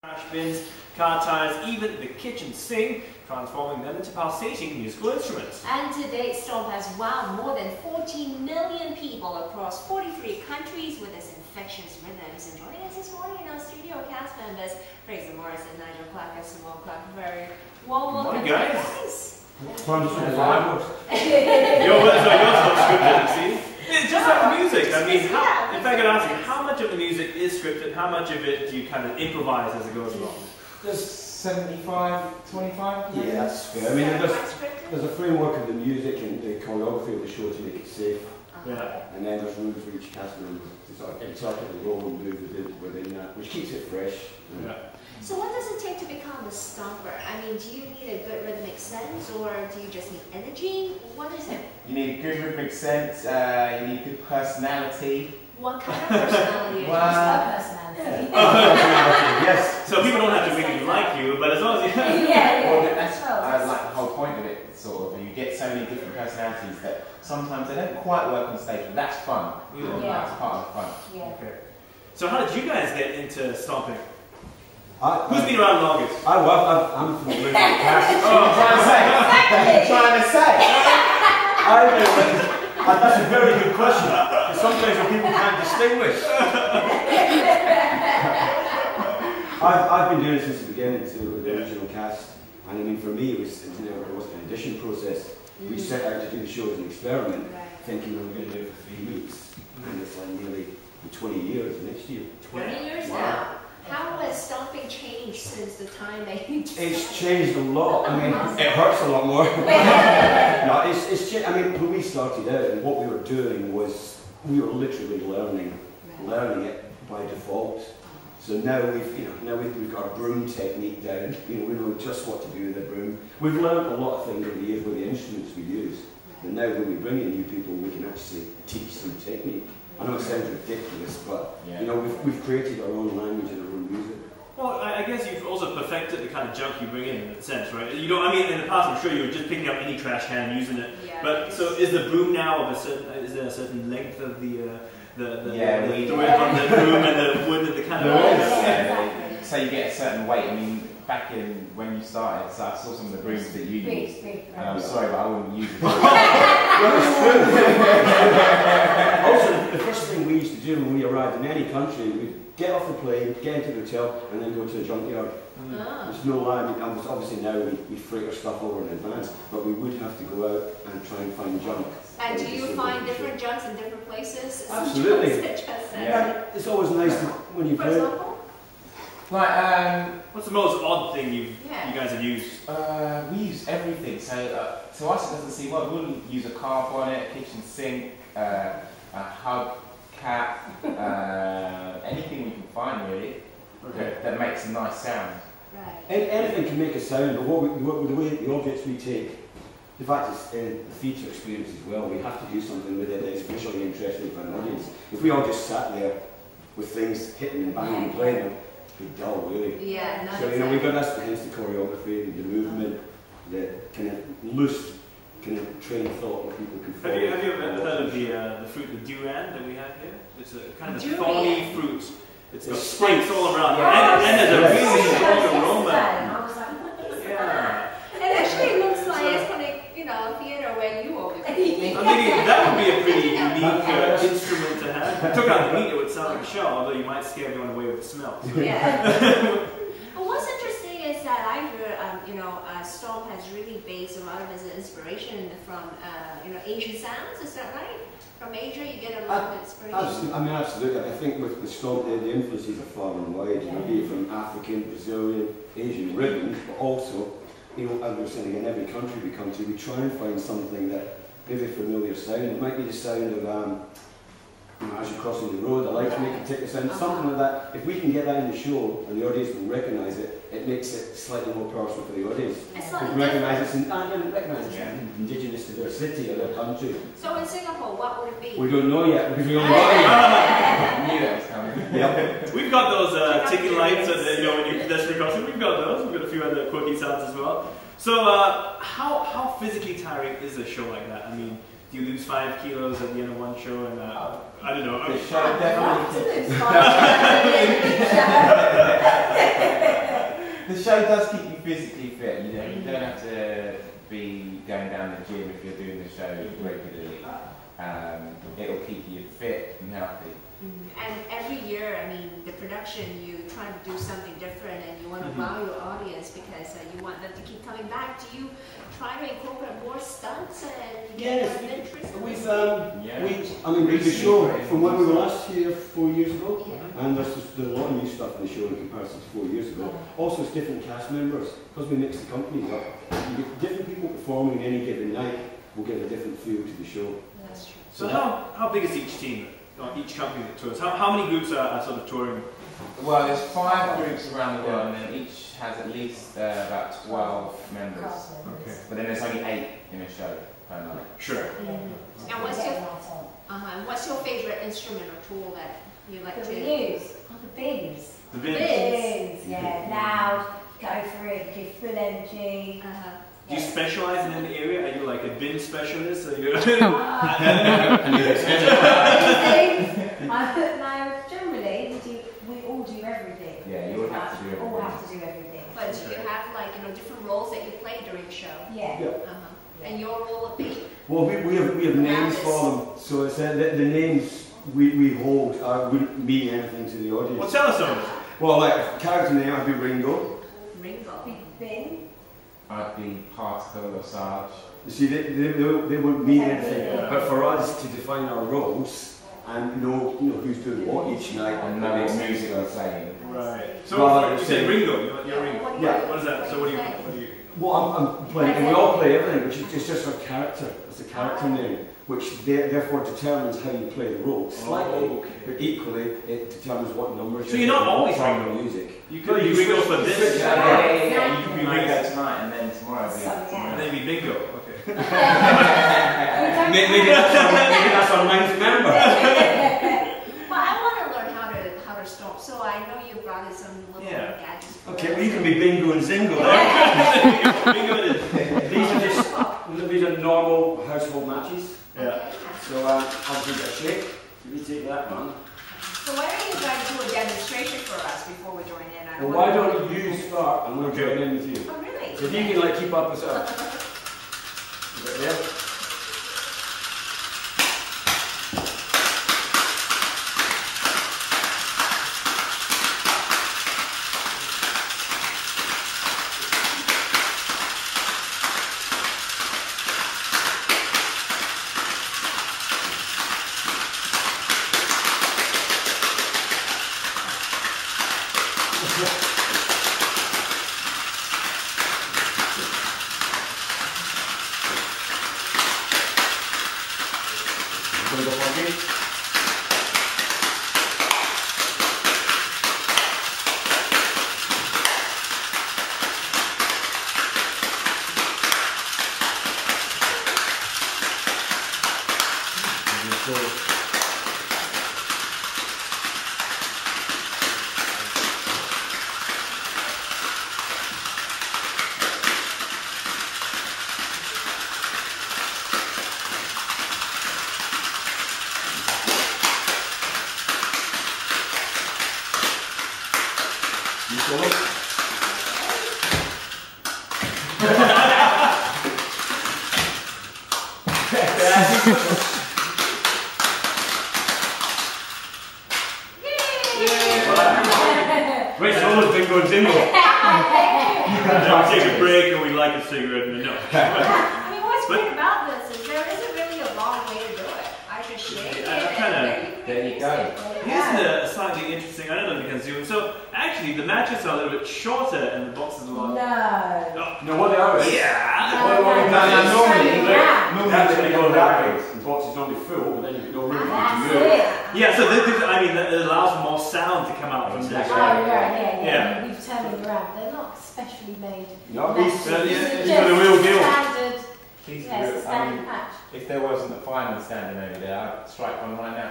trash bins, car tires, even the kitchen sink, transforming them into pulsating musical instruments. And to date, STOMP has wowed more than 14 million people across 43 countries with its infectious rhythms. And joining us this morning in our studio cast members, Fraser Morrison, Nigel Clarke, and Simone Clarke. Very warm welcome to you guys. You're so scripted, see? It's just like the music. I mean, if I could ask you, how much of the music is scripted? How much of it do you kind of improvise as it goes along? There's 75-25. Yeah, that's fair. I mean, there's a framework of the music and the choreography of the show to make it safe. Yeah. And then there's room for each cast member to sort of interpret the role and move within that, which keeps it fresh. Yeah. So what does it take to become a stomper? I mean, do you need a good rhythmic sense, or do you just need energy? What is it? You need good rhythmic sense, you need good personality. What kind of personality? Personality. Yes. So people don't have to really like you, but as long as you... Well, that's like the whole point of it, sort of. You get so many different personalities that sometimes they don't quite work on stage, but that's fun. Yeah. That's part of the fun. Yeah. Okay. So how did you guys get into stomping? Who's been I'm around longest? from the original cast. Oh, trying to say? That's a very good question. Sometimes when people can't distinguish. I've been doing it since the beginning with the original cast, and I mean for me it was an audition process. We set out to do the show as an experiment, thinking we were going to do it for 3 weeks, and it's like nearly 20 years next year. 20 years now. How has stomping changed since the time that you did? It's changed a lot. I mean, it hurts a lot more. No, it's changed. I mean, when we started out, and what we were doing was we were literally learning it by default. So now we've got a broom technique down. You know, we know just what to do with the broom. We've learned a lot of things over the years with the instruments we use. And now when we bring in new people, we can actually teach some technique. I know it sounds ridiculous, but you know, we've created our own language and our own music. Well, I guess you've also perfected the kind of junk you bring in a sense, right? You know, I mean, in the past, I'm sure you were just picking up any trash can and using it. Yeah, but so is the broom now of a certain? Is there a certain length of the thread on the broom and the wood and the kind of? So you get a certain weight. I mean, back in when you started, so I saw some of the brooms that you used, and I'm sorry, but I wouldn't use it. Also, the first thing we used to do when we arrived in any country, we'd get off the plane, get into the hotel, and then go to the junkyard. There's no lie. I mean, obviously now we freight our stuff over in advance, but we would have to go out and try and find junk. And do you find different junks in different places? Absolutely. It's always nice when you For example? Like, what's the most odd thing you guys have used? We use everything. So to us, it doesn't seem odd. We'll use a car bonnet, a kitchen sink, a hub cap, anything we can find really that makes a nice sound. Right. Anything can make a sound, but the way the objects we take, the fact it's the theatre experience as well, we have to do something with it that's visually interesting for an audience. If we all just sat there with things hitting and banging and playing them, it'd be dull really. Yeah, so you know, we've got that's against the choreography, the movement, the kind of loose kind of train of thought that people can follow. Have you ever heard of the fruit, the durian that we have here? It's a kind of a thorny fruit. It's got spikes all around, and there's a really strong aroma. It actually looks like it's from a theatre where you will be. I mean, that would be a pretty unique instrument to have. If you took out the meat, it would sound like a shell, although you might scare everyone away with the smell. Yeah. But what's interesting is that I hear, STOMP has really based a lot of its inspiration from, Asian sounds. Is that right? From Asia, you get a lot of inspiration. I mean, absolutely. I think with STOMP, the influences are far and wide. You know, be it from African, Brazilian, Asian rhythms, but also, as we were saying, in every country we come to, we try and find something that maybe a familiar sound. It might be the sound of, as you're crossing the road, the lights make it take the sound, something like that. If we can get that in the show and the audience will recognise it, it makes it slightly more powerful for the audience. It's They recognise it's indigenous to their city or their country. So in Singapore, what would it be? We don't know yet because we only got it. I knew that was coming. Yep. We've got those ticking lights, and when you pedestrian crossing, we've got those. We've got a few other quirky sounds as well. So, how physically tiring is a show like that? I mean, do you lose 5 kilos at the end of one show? And I don't know. The show definitely. show does keep you physically fit. You know, you don't have to be going down the gym if you're doing the show regularly. It'll keep you fit and healthy. And every year, I mean, the production, you try to do something different and you want to wow your audience because you want them to keep coming back. Do you try to incorporate more stunts and get them interested? I mean, we did the show from when we were last here 4 years ago, and there's a lot of new stuff in the show in comparison to 4 years ago. Also, it's different cast members, because we mix the companies up. You get different people performing any given night will give a different feel to the show. That's true. So how big is each team, or each company that tours? How many groups are sort of touring? Well, there's 5 groups around the world, and then each has at least about 12 members. Okay. But then there's only 8 in a show per night. Sure. And what's your favorite instrument or tool that you like to use? Oh, the bins. The bins. Bins, yeah, loud, go for it, give full energy. Do you specialize in any area? Are you like a bin specialist? Are you Now, generally, we all do everything. Yeah, you all have to do everything. All have to do everything. But do you have like different roles that you play during the show? Yeah. And your role would be? Well, we have names for them, so it's, the names we hold wouldn't mean anything to the audience. Well, tell us some. Well, like character name, I'd be Ringo. Ringo. Big bin. I'd be Particle or Sarge. You see, they wouldn't mean anything, but for us to define our roles and know who's doing what each night And know what music we're playing. Right. So you said Ringo. You're Ringo. Yeah. What is that? So what do you? Well, I'm playing, and we all play everything, which is just our character. It's a character name, which therefore determines how you play the role slightly, but equally it determines what numbers. So you're not always Ringo music. You could be Ringo for this. Yeah. You can be Ringo tonight, and then tomorrow be And then be Bingo. Okay. maybe that's our ninth member. Well, I want to learn how to stomp. So I know you brought in some little gadgets. Okay, well you can be Bingo and Zingo. Bingo it is. These are normal household matches. Yeah. So I'll give it a shake. You take that one. So why don't you guys do a demonstration for us before we join in? Well, why don't you start and we'll join in with you. Oh, really? So if you can keep up with us. Yeah. Take a break and we like a cigarette and no. I mean, what's great about this is there isn't really a wrong way to do it. I just shake it and there you go. Isn't it slightly interesting? I don't know if you can zoom. So actually, the matches are a little bit shorter and the boxes are a lot. No. No, what they are is. Yeah. Normally actually go that way. The box is normally full, but then you've got no room to move. Yeah. So I mean, that allows more sound to come out from this. Oh, yeah. Yeah. We've turned them around. They're not specially made. No, These these are are the real deal. Standard. These Yeah, it's a standard patch. If there wasn't a fireman standing over there, I'd strike one right now.